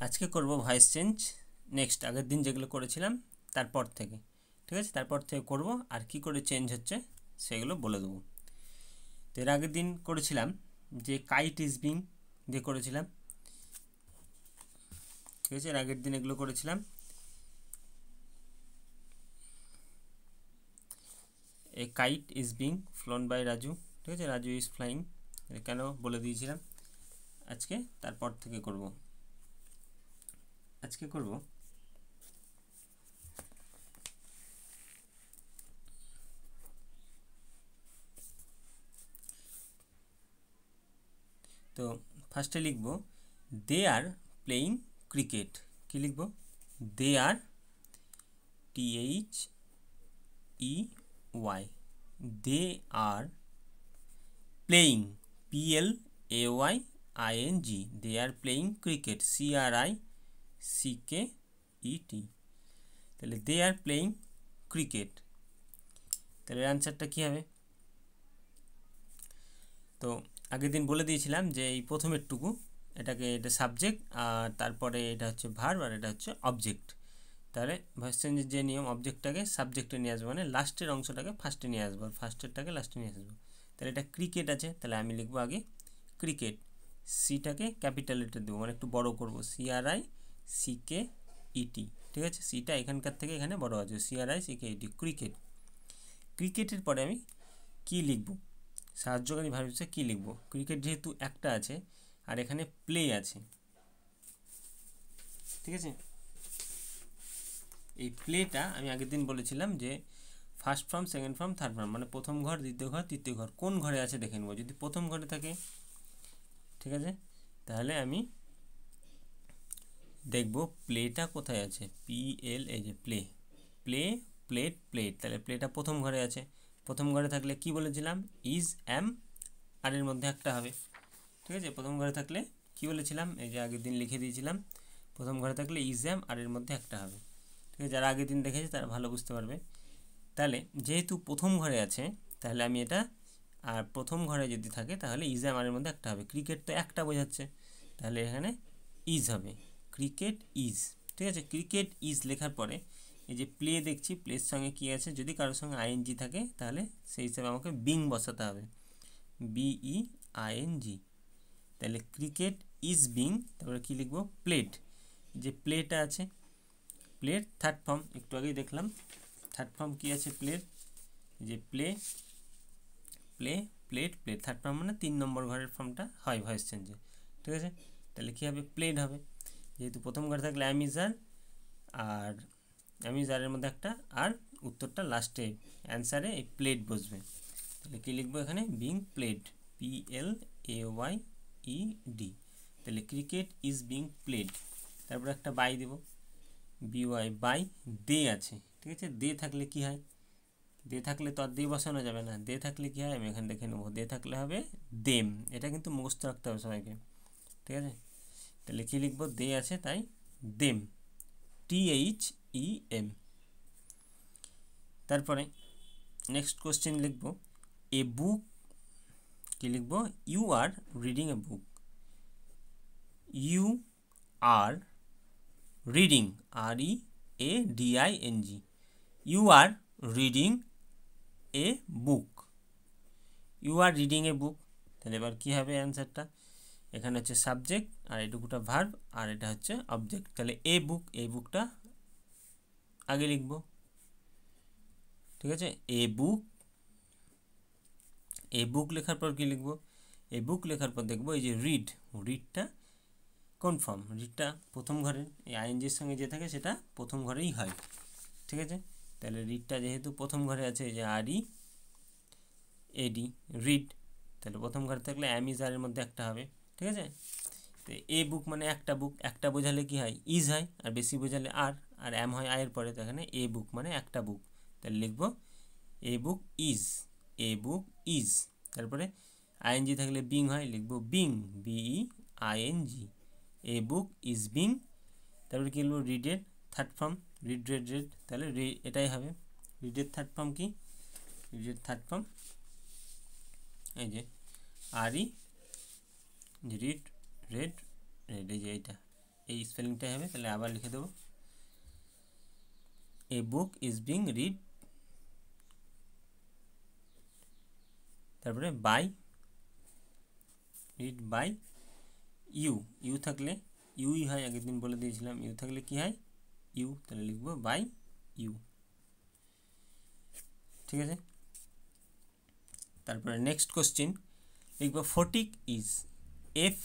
আজকে করব voice change next আগের দিন যেগুলো করেছিলাম তারপর থেকে, ঠিক আছে? তারপর থেকে করব আর কি করে চেঞ্জ হচ্ছে সেগুলো বলে দেবো। তো এর আগের দিন করেছিলাম যে কাইট ইজ বিং দিয়ে করেছিলাম, ঠিক আছে? এর আগের দিন এগুলো করেছিলাম। A kite is being flown by Raju, ঠিক আছে? রাজু ইজ ফ্লাইং কেন বলে দিয়েছিলাম। আজকে তারপর থেকে করব। আজকে করব তো ফার্স্টে লিখব দে আর প্লেইং ক্রিকেট। কি লিখব? They are THEY, they are playing PLAYING, they are playing cricket CRICKET। তাহলে দে আর প্লেইং ক্রিকেট, তাহলে অ্যান্সারটা কী হবে? তো আগের দিন বলে দিয়েছিলাম যে এই প্রথমেরটুকু এটা সাবজেক্ট, আর তারপরে এটা হচ্ছে ভার্ব, আর এটা হচ্ছে অবজেক্ট। তাহলে ভয়েস চেঞ্জের যে নিয়ম, অবজেক্টটাকে সাবজেক্টে নিয়ে আসবো, মানে লাস্টের অংশটাকে ফার্স্টে নিয়ে আসবো, আর ফার্স্টেরটাকে লাস্টে নিয়ে আসবো। তাহলে এটা ক্রিকেট আছে, তাহলে আমি লিখবো আগে ক্রিকেট, সিটাকে ক্যাপিটাল লেটার দেবো, মানে একটু বড় করবো, CRICKET, ঠিক আছে? সিটা এখানকার থেকে এখানে বড় আছে, CRICKET ক্রিকেট। ক্রিকেটের পরে আমি কি লিখবো? সাহায্যকারী ভার্ব হিসেবে কী লিখবো? ক্রিকেট যেহেতু একটা আছে আর এখানে প্লে আছে, ঠিক আছে? এই প্লেটা আমি আগের দিন বলেছিলাম যে first form, second form, third form, মানে প্রথম ঘর, দ্বিতীয় ঘর, তৃতীয় ঘর, কোন ঘরে আছে দেখে নেবো। যদি প্রথম ঘরে থাকে, ঠিক আছে, তাহলে আমি দেখবো প্লেটা কোথায় আছে, PL, এই যে প্লে, প্লে, প্লেট, প্লেট, তাহলে প্লেটা প্রথম ঘরে আছে। প্রথম ঘরে থাকলে কি বলেছিলাম? ইজ, অ্যাম, আর এর মধ্যে একটা হবে, ঠিক আছে? প্রথম ঘরে থাকলে কি বলেছিলাম? এই যে আগের দিন লিখে দিয়েছিলাম, প্রথম ঘরে থাকলে ইজ, অ্যাম, আর এর মধ্যে একটা হবে, ঠিক আছে? যারা আগের দিন দেখেছে তারা ভালো বুঝতে পারবে। তাহলে যেহেতু প্রথম ঘরে আছে, তাহলে আমি এটা, আর প্রথম ঘরে যদি থাকে তাহলে ইজ, অ্যাম, আর এর মধ্যে একটা হবে। ক্রিকেট তো একটা বোঝাচ্ছে, তাহলে এখানে ইজ হবে, ক্রিকেট ইজ, ঠিক আছে? ক্রিকেট ইজ লেখার পরে এই যে প্লে দেখছি, প্লের সঙ্গে কী আছে? যদি কারোর সঙ্গে ING থাকে তাহলে সেই হিসাবে আমাকে বিং বসাতে হবে, BEING। তাহলে ক্রিকেট ইজ বিং, তারপরে কী লিখবো? প্লেট, যে প্লেটা আছে, প্লেট থার্ড ফর্ম, একটু আগেই দেখলাম থার্ড ফর্ম কী আছে প্লেট, যে play, play, plate, plate, third form মানে 3 নম্বর ঘরের ফর্মটা হয় ভয়েস চেঞ্জে, ঠিক আছে? তাহলে কী হবে? প্লেড হবে, যেহেতু প্রথম ঘরে থাকলে অ্যামিজার, আর অ্যামিজারের মধ্যে একটা, আর উত্তরটা লাস্টে অ্যান্সারে এই প্লেট বসবে। তাহলে কী লিখবো এখানে? Being played, PLAYED। তাহলে ক্রিকেট ইজ বিং প্লেড, তারপর একটা বাই দেব, BY, বাই। দে আছে, ঠিক আছে? দে থাকলে কি হয়? দে থাকলে তো আর দে বসানো যাবে না, দে থাকলে কি হয় আমি এখানে দেখে নেবো। দে থাকলে হবে দেম, এটা কিন্তু মুখস্থ রাখতে হবে সবাইকে, ঠিক আছে? তাহলে কী লিখবো? দে আছে তাই দেম, THEM। তারপরে নেক্সট কোশ্চেন লিখবো এ বুক, কী লিখবো? You are reading a book, you are reading, READING, you are reading a book, you are reading a book. তাহলে এবার কী হবে অ্যান্সারটা? এখানে হচ্ছে সাবজেক্ট, আর এটুকুটা ভার্ব, আর এটা হচ্ছে অবজেক্ট। তাহলে এ বুক, এই বুকটা আগে লিখব, ঠিক আছে? এ বুক, এ বুক লেখার পর কী লিখব? এ বুক লেখার পর দেখবো এই যে রিড, রিডটা কোন ফর্ম? রিডটা প্রথম ঘরে, এই INGর সঙ্গে যে থাকে সেটা প্রথম ঘরেই হয়, ঠিক আছে? তাহলে রিডটা যেহেতু প্রথম ঘরে আছে, এই যে READ, রিড, তাহলে প্রথম ঘরে থাকলে অ্যামিজারের মধ্যে একটা হবে, ঠিক আছে? তো এ বুক মানে একটা বুক, একটা বোঝালে কি হয়? ইজ হয়, আর বেশি বোঝালে আর অ্যাম হয় আয়ের পরে, তো এখানে এ বুক মানে একটা বুক, তাহলে লিখবো a book is, A book is. তারপরে ING থাকলে বিং হয়, লিখবো being, BEING, A book is being. তারপরে কী লিখবো? রিডের third form, read, red, red, তাহলে এটাই হবে। রিডের থার্ড ফর্ম কি? রিডের থার্ড ফর্ম এই যে RE, রিড, রেড, রেড, এই যে এইটা, এই স্পেলিংটাই হবে, তাহলে আবার লিখে দেবো a book is being read, তারপরে by, read by you, you থাকলে ইউই হয়, আগের দিন বলে দিয়েছিলাম ইউ থাকলে কি হয় ইউ, তাহলে লিখবো বাই ইউ। ঠিক আছে, তারপরে নেক্সট কোশ্চেন লিখবো Fatik is FATIK,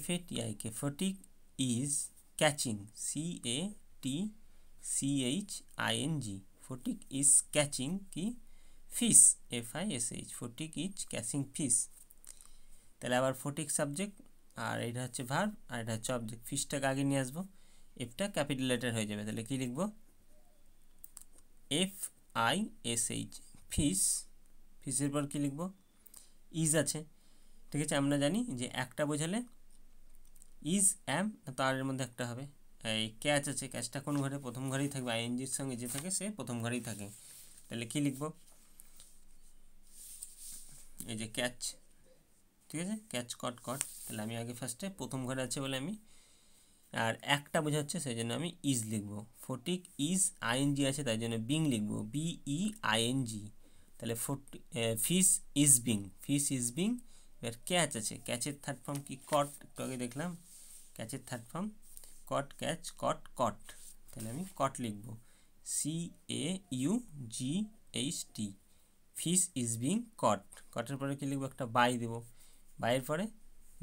FATIK, Fatik is catching, CATCHING, Fatik is catching কি fish, FISH, Fatik is catching fish. তাহলে আবার ফটিক সাবজেক্ট, আর এটা হচ্ছে ভার্ব, আর এটা হচ্ছে অবজেক্ট। ফিশটাকে আগে নিয়ে আসবো, এফটা ক্যাপিটাল লেটার হয়ে যাবে, তাহলে কি লিখবো FISH, ফিশ। ফিশের পর কি লিখবো ইজ আছে, ঠিক আছে, আমরা জানি যে একটা বোঝালে ইজ অ্যাম, তার মধ্যে একটা হবে। এই ক্যাচ আছে, ক্যাচটা কোন ঘরে, প্রথম ঘরেই থাকবে, আইএনজির সঙ্গে যে থাকে সে প্রথম ঘরেই থাকে, তাহলে কি লিখবো এই যে ক্যাচ, ঠিক আছে, ক্যাচ কট কট, তাহলে আমি আগে ফার্স্টে প্রথম ঘরে আছে বলে আমি, আর একটা বোঝাচ্ছে সেই জন্য আমি ইজ লিখবো। ফটিক ইজ আইএনজি আছে তাই জন্য বিং লিখবো, BEING, তাহলে fish is being, fish is being. এবার ক্যাচ আছে, ক্যাচের থার্ড ফর্ম কি কট, একটু আগে দেখলাম, ক্যাচের third form caught, catch caught caught, তাহলে আমি কট লিখবো, CAUGHT, fish is being caught. কটের পরে কি লিখবো একটা বাই দেবো, বাইয়ের পরে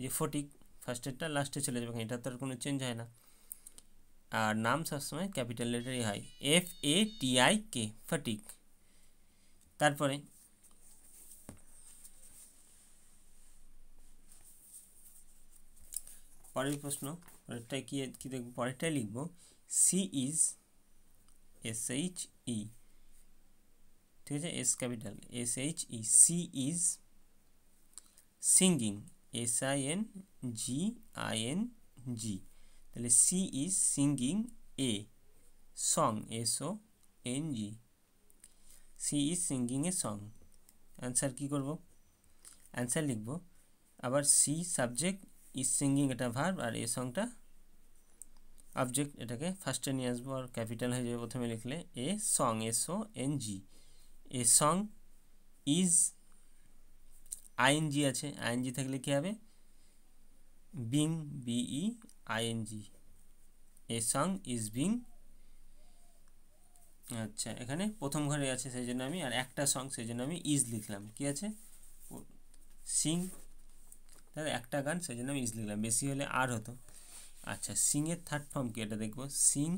যে ফটিক, ফার্স্টেরটা লাস্টে চলে যাবে, এটা তো আর কোনো চেঞ্জ হয় না, আর নাম সবসময় ক্যাপিটাল লেটারই হয়, FATIK, ফটিক। তারপরে পরের প্রশ্ন, পরেরটায় কি দেখবো, পরেরটায় লিখবো সি ইজ SHE, ঠিক আছে, S capital SHE, she is singing, SINGING, তাহলে she is singing a song, SONG, she is singing a song. Answer কী করবো, অ্যান্সার লিখবো আবার সি সাবজেক্ট, ইজ সিঙ্গিং এটা ভার্ব, আর এ সংটা অবজেক্ট, এটাকে ফার্স্টে নিয়ে আসবো আর ক্যাপিটাল হয়ে যাবে প্রথমে লিখলে, এ song, SONG, a song is ING আছে, ING থাকলে কী হবে being, BEING, a song is being. আচ্ছা, এখানে প্রথম ঘরে আছে সেই জন্য আমি, আর একটা সং সেই জন্য আমি ইজ লিখলাম, কি আছে সিং, তাহলে একটা গান সেই জন্য আমি ইজ লিখলাম, বেশি হলে আর হতো। আচ্ছা, সিংয়ের থার্ড ফর্ম কি এটা দেখবো, সিং,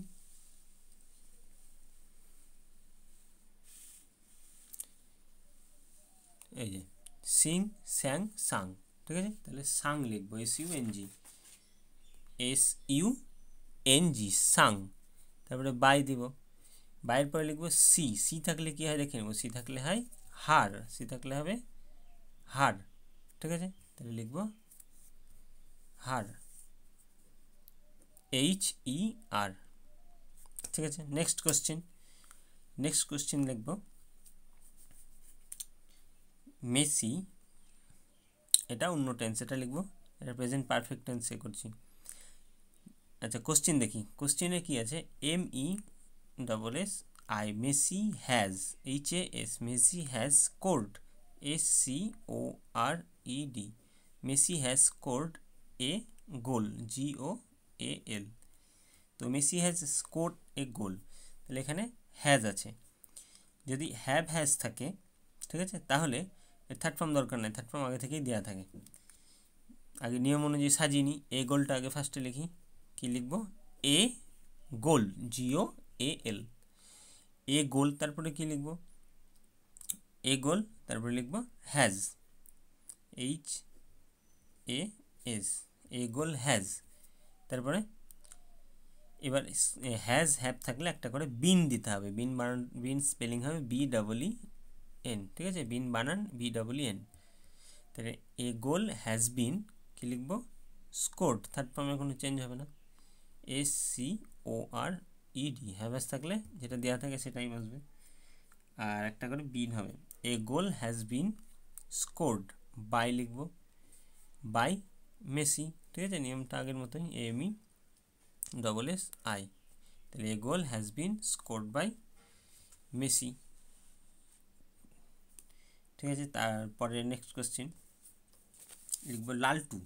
এই যে সিং, স্যাং, সাং, ঠিক আছে, তাহলে সাং লিখবো, SUNG, সাং। তারপরে বাই দিব, বাইয়ের পরে লিখবো সি, সি থাকলে কী হয় দেখে নেবো, সি থাকলে হয় হার, সি থাকলে হবে হার, ঠিক আছে, তাহলে লিখবো হার, HER, ঠিক আছে। নেক্সট কোশ্চেন লিখবো মেসি, এটা অন্য টেন্স, এটা লিখবো, এটা প্রেজেন্ট পারফেক্ট টেন্সে করছি। আচ্ছা, কোশ্চেন দেখি, কোশ্চেনে কি আছে, MESSI, Messi has, HAS, Messi has scored, SCORED, Messi has scored A goal, GOAL, তো মেসি হ্যাজ স্কোরড এ গোল, তাহলে এখানে হ্যাজ আছে, যদি হ্যাজ থাকে, ঠিক আছে, তাহলে থার্ড ফর্ম দরকার নেই, থার্ড ফর্ম আগে থেকেই দেওয়া থাকে, আগে নিয়ম অনুযায়ী সাজিয়ে নিই, এ গোলটা আগে ফার্স্টে লিখি, কি লিখবো এ গোল, GOAL, এ গোল, তারপরে কি লিখবো এ গোল, তারপরে লিখবো has, HAS, A goal has, তারপরে এবার হ্যাজ হ্যাভ থাকলে একটা করে বিন দিতে হবে, বিন বানান, বিন স্পেলিং হবে BEEN, ঠিক আছে, বিন বানান BEEN, তাহলে এ গোল হ্যাজ বিন কি লিখবো স্কোরড, থার্ড ফর্মে কোনো চেঞ্জ হবে না, SCORED, হ্যাভেস থাকলে যেটা দেওয়া থাকে সেটাই বসবে, আর একটা করে বিন হবে, a goal has been scored by লিখবো, বাই মেসি। ঠিক আছে, নিয়মটা আগের মতোই, MESSI। তাহলে a goal has been scored by Messi. ঠিক আছে, তারপরে নেক্সট কোশ্চেন লিখব Laltu,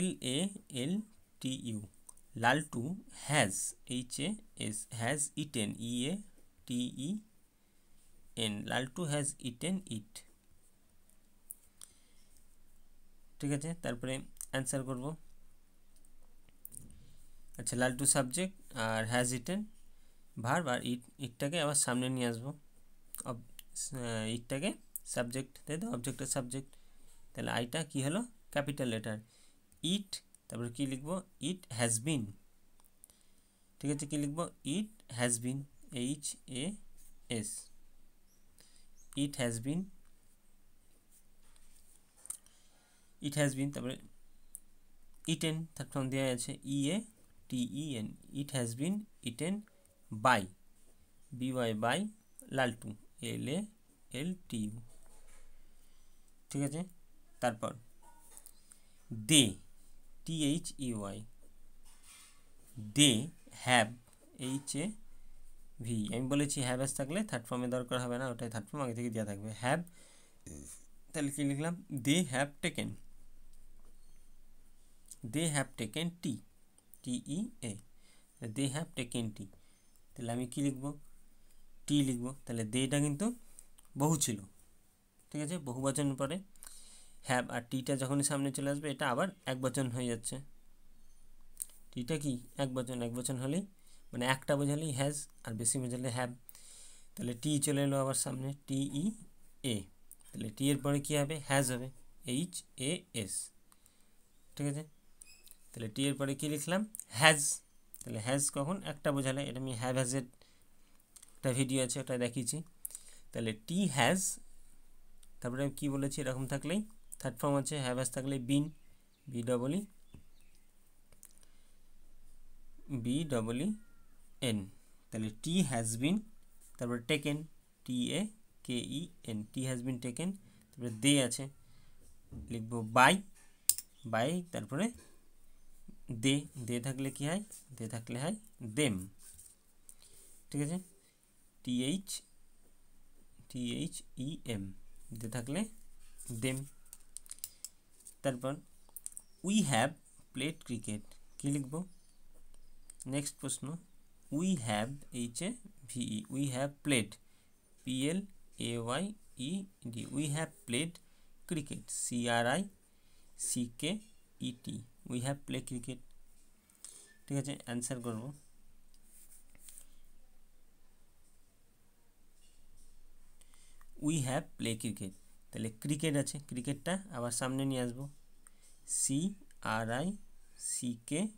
LALTU, Laltu has, HAS, has eaten, EATEN, Laltu has eaten it. ঠিক আছে, তারপরে অ্যান্সার করব। আচ্ছা, লালটু সাবজেক্ট আর হ্যাজ ইটেন ভার্ব, আর ইটটাকে আবার সামনে নিয়ে আসবো, ইটটাকে সাবজেক্ট, তাই তো, অবজেক্টের সাবজেক্ট। তাহলে আইটা কি হলো, ক্যাপিটাল লেটার, ইট, তারপরে কি লিখবো, ইট হ্যাজ বিন। ঠিক আছে, কি লিখবো, it has been, HAS, it has been, it has been. তারপরে ইটেন থার্ড ফর্ম দেওয়া আছে, EATEN, it has been eaten by, BY, by Laltu, LALTU। ঠিক আছে, তারপর they, THEY, they have, HAV। আমি বলেছি হ্যাভেস থাকলে থার্ড ফর্মে দরকার হবে না, ওটাই থার্ড ফর্ম আগে থেকে দেওয়া থাকবে, হ্যাভ। তাহলে কি লিখলাম, they have taken, they have taken TEA, they have taken tea. তাহলে আমি কি লিখবো, টি লিখবো। তাহলে দেটা কিন্তু বহু ছিল, ঠিক আছে, বহু বচনের পরে হ্যাভ আর টিটা যখনই সামনে চলে আসবে এটা আবার এক বচন হয়ে যাচ্ছে। টিটা কি এক বচন হলেই, মানে একটা বোঝালেই হ্যাজ, আর বেশি বোঝালে হ্যাভ। তাহলে টি চলে এলো আবার সামনে, TEA। তাহলে টি এর পরে কী হবে, হ্যাজ হবে, HAS। ঠিক আছে, তাহলে টি এর পরে কী লিখলাম, হ্যাজ। তাহলে হ্যাজ কখন একটা বোঝালে, এটা আমি হ্যাভ হ্যাজের একটা ভিডিও আছে, ওটা দেখিয়েছি। তাহলে টি হ্যাজ, তারপরে কি বলেছি, এরকম থাকলেই থার্ড ফর্ম আছে, হ্যাভ হ্যাজ থাকলে বিন, BEEN। তাহলে টি হ্যাজ বিন, তারপরে taken, TAKEN, T has been taken. তারপরে দে আছে, লিখবো বাই, তারপরে দে থাকলে কি হয়, দে থাকলে হয় দেম। ঠিক আছে, THEM, দে থাকলে দেম। তারপর উই হ্যাভ প্লেড ক্রিকেট, কি লিখবো, নেক্সট প্রশ্ন, we have, HAVE, we have played, PLAYED, we have played cricket, CRICKET, we have play cricket. ঠিক আছে, অ্যান্সার করব। উই হ্যাভ প্লে ক্রিকেট, তাহলে ক্রিকেট আছে, ক্রিকেটটা আবার সামনে নিয়ে আসবো, CRICKET,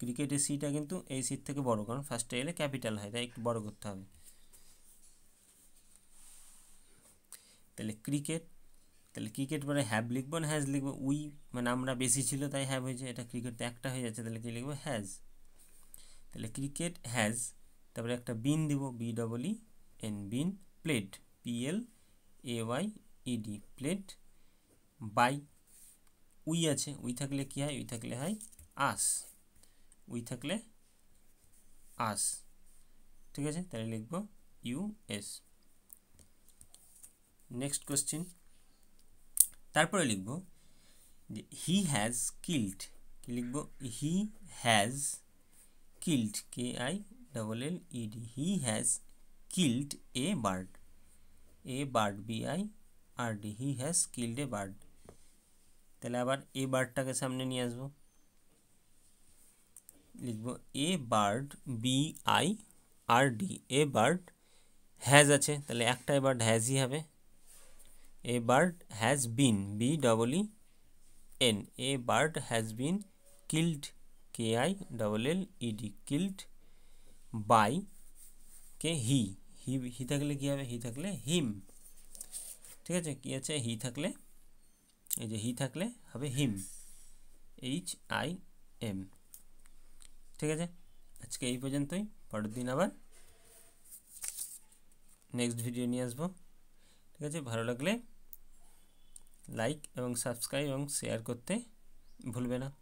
ক্রিকেটের সিটা কিন্তু এই সিট থেকে বড়, কারণ ফার্স্টে এলে ক্যাপিটাল হয়, তাই একটু বড় করতে হবে। তাহলে ক্রিকেট, তাহলে ক্রিকেট পরে হ্যাভ লিখবো না হ্যাজ লিখবো, উই মানে আমরা বেশি ছিল তাই হ্যাভ হয়েছে, এটা ক্রিকেট তো একটা হয়ে যাচ্ছে, তাহলে কি লিখবো, হ্যাজ। তাহলে ক্রিকেট হ্যাজ, তারপরে একটা বিন দিব, BEEN, been, played, PLAYED, played by, we আছে, উই থাকলে কি হয়, উই থাকলে হয় আস, উই থাকলে আস। ঠিক আছে, তাহলে লিখবো US। নেক্সট কোশ্চেন, তারপরে লিখবো যে হি হ্যাজ কিল্ড, কি লিখবো, he has killed, KILLED, he has killed a bird, BIRD, he has killed a bird. তাহলে আবার এ বার্ডটাকে সামনে নিয়ে আসবো, লিখবো a bird, BIRD, a bird has আছে, তাহলে একটাই বার্ড হ্যাজই হবে, a bird has been, BEEN, a bird has been killed, KILLED, killed by কে, হি থাকলে কি হবে, হি থাকলে হিম। ঠিক আছে, কি আছে, হি থাকলে, এই যে হি থাকলে হবে হিম, HIM। ঠিক আছে, আজকে এই পর্যন্তই, পরের দিন আবার নেক্সট ভিডিও নিয়ে আসবো। ঠিক আছে, ভালো লাগলে লাইক এবং সাবস্ক্রাইব এবং শেয়ার করতে ভুলবে না।